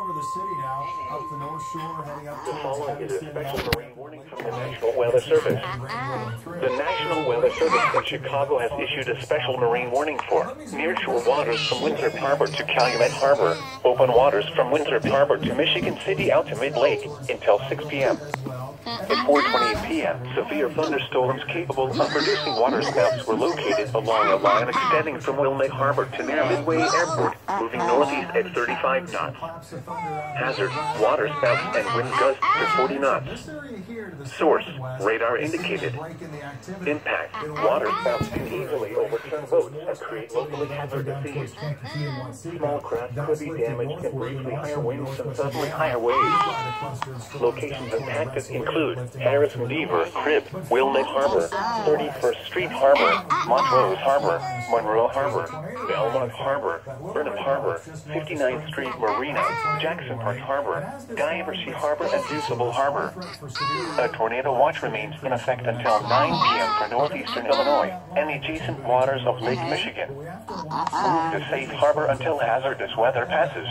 over the city now, up the North Shore, heading up The following is a Evanston. special marine warning from the National Weather Service. The National Weather Service in Chicago has issued a special marine warning for nearshore waters from Winthrop Harbor to Calumet Harbor, open waters from Winthrop Harbor to Michigan City out to Mid-Lake until 6 p.m. At 4:28 p.m., severe thunderstorms capable of producing waterspouts were located along a line extending from Wilmette Harbor to near Midway Airport, moving northeast at 35 knots. Hazard, waterspouts and wind gusts to 40 knots. Source, radar indicated. Impact, waterspouts can easily overturn boats and create locally hazardous seas. Small craft could be damaged in briefly higher winds and suddenly higher waves. Locations impacted include Harrison Beaver, Crib, Wilmette Harbor, 31st Street Harbor, Montrose Harbor, Monroe Harbor, Belmont Harbor, Burnham Harbor, 59th Street Marina, Jackson Park Harbor, Diversey Harbor, and Deuceable Harbor. A tornado watch remains in effect until 9 p.m. for northeastern Illinois and the adjacent waters of Lake Michigan. Move to safe harbor until hazardous weather passes.